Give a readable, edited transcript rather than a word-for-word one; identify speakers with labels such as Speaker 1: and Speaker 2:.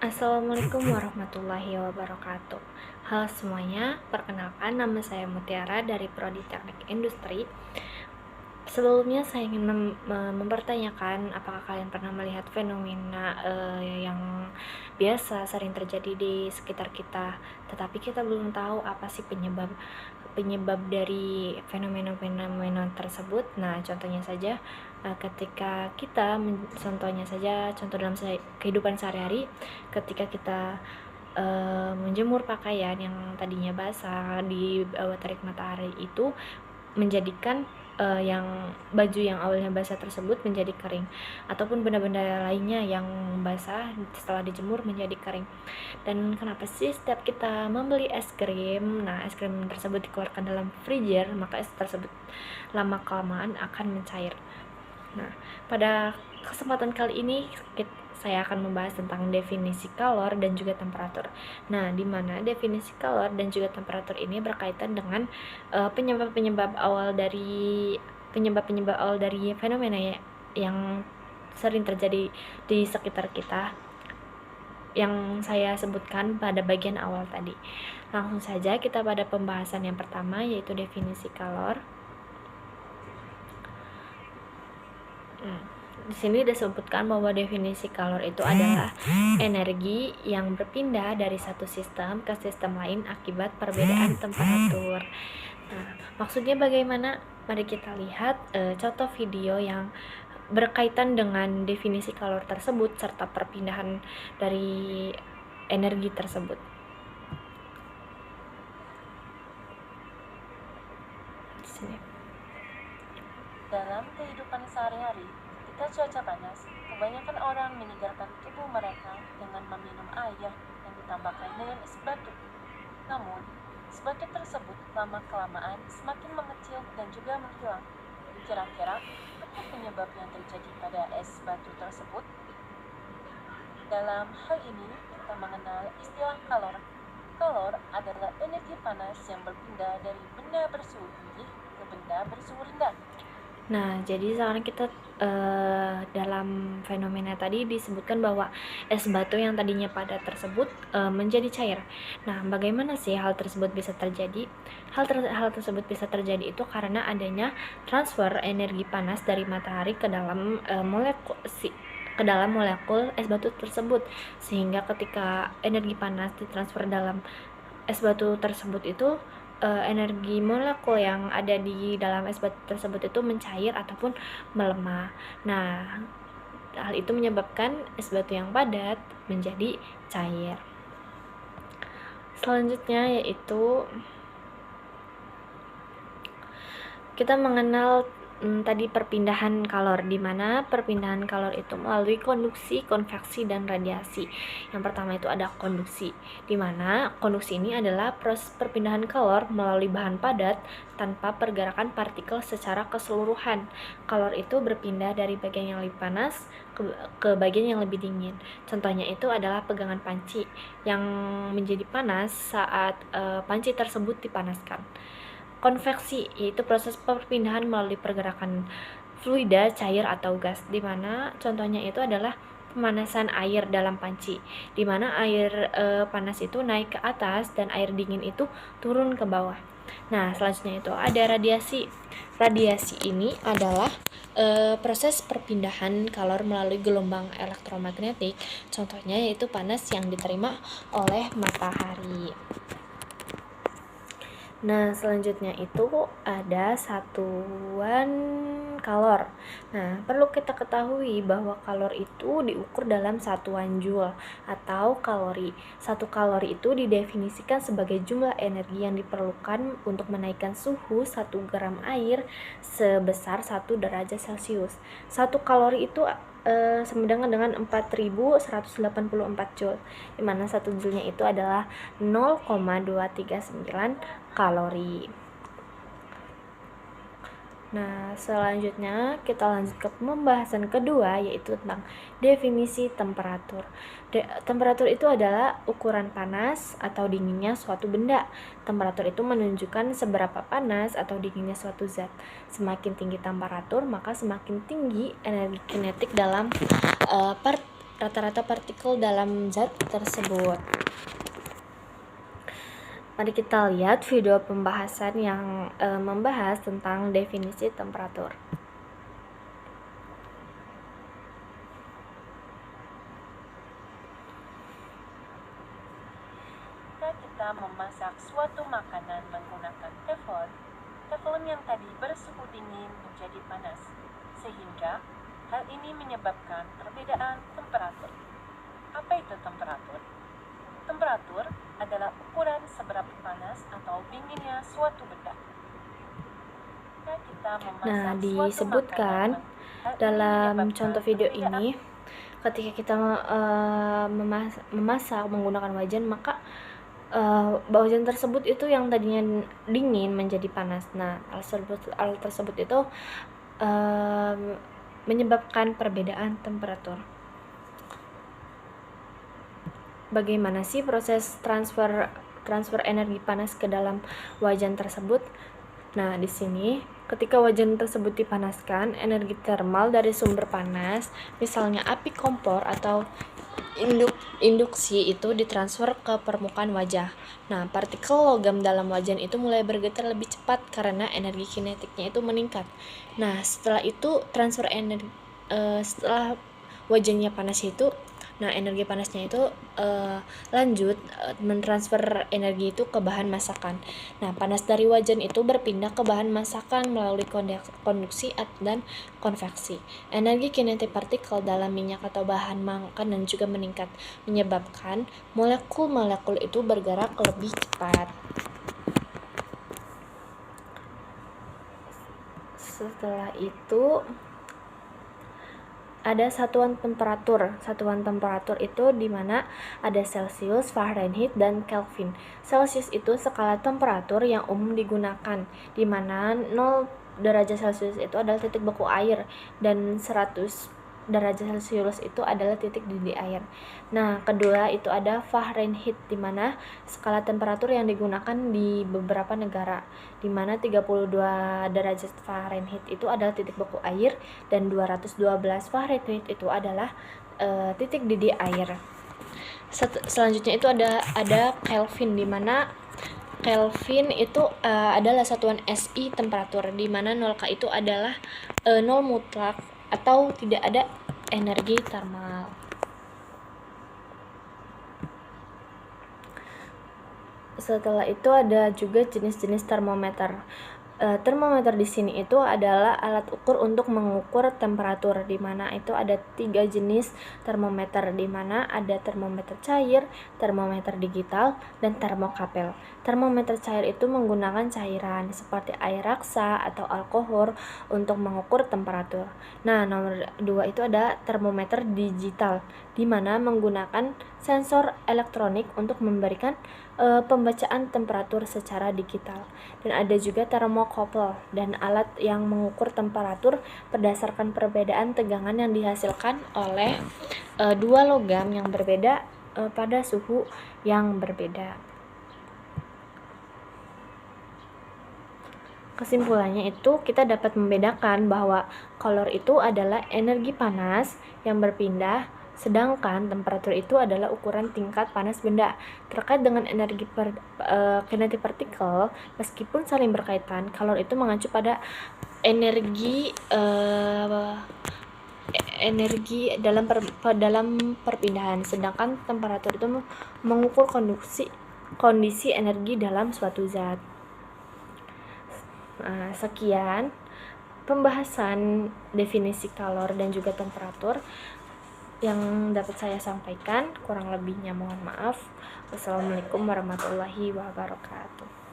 Speaker 1: Assalamualaikum warahmatullahi wabarakatuh. Halo semuanya, perkenalkan nama saya Mutiara dari Prodi Teknik Industri. Sebelumnya saya ingin mempertanyakan apakah kalian pernah melihat fenomena yang biasa sering terjadi di sekitar kita, tetapi kita belum tahu apa sih penyebab dari fenomena-fenomena tersebut. Nah, contohnya saja ketika kita contoh dalam kehidupan sehari-hari, ketika kita menjemur pakaian yang tadinya basah di bawah terik matahari itu menjadikan yang baju yang awalnya basah tersebut menjadi kering, ataupun benda-benda lainnya yang basah setelah dijemur menjadi kering. Dan kenapa sih setiap kita membeli es krim, nah es krim tersebut dikeluarkan dalam freezer, maka es tersebut lama kelamaan akan mencair. Nah, pada kesempatan kali ini saya akan membahas tentang definisi kalor dan juga temperatur. Nah, di mana definisi kalor dan juga temperatur ini berkaitan dengan penyebab-penyebab awal dari fenomena yang sering terjadi di sekitar kita yang saya sebutkan pada bagian awal tadi. Langsung saja kita pada pembahasan yang pertama, yaitu definisi kalor. Di sini disebutkan bahwa definisi kalor itu adalah energi yang berpindah dari satu sistem ke sistem lain akibat perbedaan temperatur. Nah, maksudnya bagaimana? Mari kita lihat contoh video yang berkaitan dengan definisi kalor tersebut serta perpindahan dari energi tersebut. Di sini.
Speaker 2: Dalam kehidupan sehari-hari, ketika cuaca panas, kebanyakan orang menyegarkan tubuh mereka dengan meminum air yang ditambahkan dengan es batu. Namun, es batu tersebut lama-kelamaan semakin mengecil dan juga menghilang. Kira-kira, apa penyebab yang terjadi pada es batu tersebut? Dalam hal ini, kita mengenal istilah kalor. Kalor adalah energi panas yang berpindah dari benda bersuhu tinggi ke benda bersuhu rendah.
Speaker 1: Nah, jadi sekarang kita dalam fenomena tadi disebutkan bahwa es batu yang tadinya padat tersebut menjadi cair. Nah, bagaimana sih hal tersebut bisa terjadi? Hal tersebut bisa terjadi itu karena adanya transfer energi panas dari matahari ke dalam molekul es batu tersebut, sehingga ketika energi panas ditransfer dalam es batu tersebut itu energi molekul yang ada di dalam es batu tersebut itu mencair ataupun melemah. Nah, hal itu menyebabkan es batu yang padat menjadi cair. Selanjutnya yaitu kita mengenal tadi perpindahan kalor, di mana perpindahan kalor itu melalui konduksi, konveksi, dan radiasi. Yang pertama itu ada konduksi, di mana konduksi ini adalah proses perpindahan kalor melalui bahan padat tanpa pergerakan partikel secara keseluruhan. Kalor itu berpindah dari bagian yang lebih panas ke bagian yang lebih dingin. Contohnya itu adalah pegangan panci yang menjadi panas saat panci tersebut dipanaskan. Konveksi yaitu proses perpindahan melalui pergerakan fluida, cair, atau gas, di mana contohnya itu adalah pemanasan air dalam panci, di mana air panas itu naik ke atas dan air dingin itu turun ke bawah. Nah, selanjutnya itu ada radiasi. Radiasi ini adalah proses perpindahan kalor melalui gelombang elektromagnetik, contohnya yaitu panas yang diterima oleh matahari. Nah, selanjutnya itu ada satuan kalor. Nah, perlu kita ketahui bahwa kalor itu diukur dalam satuan joule atau kalori. Satu kalori itu didefinisikan sebagai jumlah energi yang diperlukan untuk menaikkan suhu 1 gram air sebesar 1 derajat Celcius. Satu kalori itu sama dengan 4184 joule, di mana 1 joule-nya itu adalah 0,239 kalori. Nah, selanjutnya kita lanjut ke pembahasan kedua, yaitu tentang definisi temperatur. Temperatur itu adalah ukuran panas atau dinginnya suatu benda. Temperatur itu menunjukkan seberapa panas atau dinginnya suatu zat. Semakin tinggi temperatur, maka semakin tinggi energi kinetik dalam rata-rata partikel dalam zat tersebut. Mari kita lihat video pembahasan yang membahas tentang definisi temperatur.
Speaker 2: Jika kita memasak suatu makanan menggunakan teflon yang tadi bersuhu dingin menjadi panas, sehingga hal ini menyebabkan perbedaan temperatur. Apa itu temperatur? Temperatur adalah ukuran seberapa panas atau dinginnya suatu benda. Jika kita memasak
Speaker 1: Nah,
Speaker 2: suatu
Speaker 1: disebutkan
Speaker 2: makanan, hal ini
Speaker 1: dalam
Speaker 2: menyebabkan
Speaker 1: contoh video
Speaker 2: perbedaan
Speaker 1: ini, ketika kita memasak menggunakan wajan, maka wajan tersebut itu yang tadinya dingin menjadi panas. Nah, hal tersebut itu menyebabkan perbedaan temperatur. Bagaimana sih proses transfer energi panas ke dalam wajan tersebut? Nah, di sini ketika wajan tersebut dipanaskan, energi termal dari sumber panas, misalnya api kompor atau induksi, itu ditransfer ke permukaan wajah. Nah, partikel logam dalam wajan itu mulai bergetar lebih cepat karena energi kinetiknya itu meningkat. Nah, setelah itu transfer energi setelah wajannya panas itu, nah energi panasnya itu lanjut mentransfer energi itu ke bahan masakan. Nah, panas dari wajan itu berpindah ke bahan masakan melalui konduksi dan konveksi. Energi kinetik partikel dalam minyak atau bahan makanan juga meningkat, menyebabkan molekul-molekul itu bergerak lebih cepat. Setelah itu ada satuan temperatur. Satuan temperatur itu di mana ada Celsius, Fahrenheit, dan Kelvin. Celsius itu skala temperatur yang umum digunakan, di mana 0 derajat Celsius itu adalah titik beku air dan 100 derajat Celsius itu adalah titik didih air. Nah, kedua itu ada Fahrenheit, di mana skala temperatur yang digunakan di beberapa negara, di mana 32 derajat Fahrenheit itu adalah titik beku air dan 212 Fahrenheit itu adalah titik didih air. Selanjutnya itu ada Kelvin, di mana Kelvin itu adalah satuan SI temperatur, di mana 0K itu adalah 0 mutlak atau tidak ada energi termal. Setelah itu ada juga jenis-jenis termometer. Termometer di sini itu adalah alat ukur untuk mengukur temperatur, di mana itu ada 3 jenis termometer, di mana ada termometer cair, termometer digital, dan termokapel. Termometer cair itu menggunakan cairan seperti air raksa atau alkohol untuk mengukur temperatur. Nah, nomor 2 itu ada termometer digital, di mana menggunakan sensor elektronik untuk memberikan pembacaan temperatur secara digital. Dan ada juga termokapel, dan alat yang mengukur temperatur berdasarkan perbedaan tegangan yang dihasilkan oleh dua logam yang berbeda pada suhu yang berbeda. Kesimpulannya itu kita dapat membedakan bahwa kalor itu adalah energi panas yang berpindah, sedangkan temperatur itu adalah ukuran tingkat panas benda. Terkait dengan energi kinetik partikel, meskipun saling berkaitan, kalor itu mengacu pada energi dalam perpindahan, sedangkan temperatur itu mengukur kondisi energi dalam suatu zat. Sekian pembahasan definisi kalor dan juga temperatur yang dapat saya sampaikan. Kurang lebihnya mohon maaf. Wassalamualaikum warahmatullahi wabarakatuh.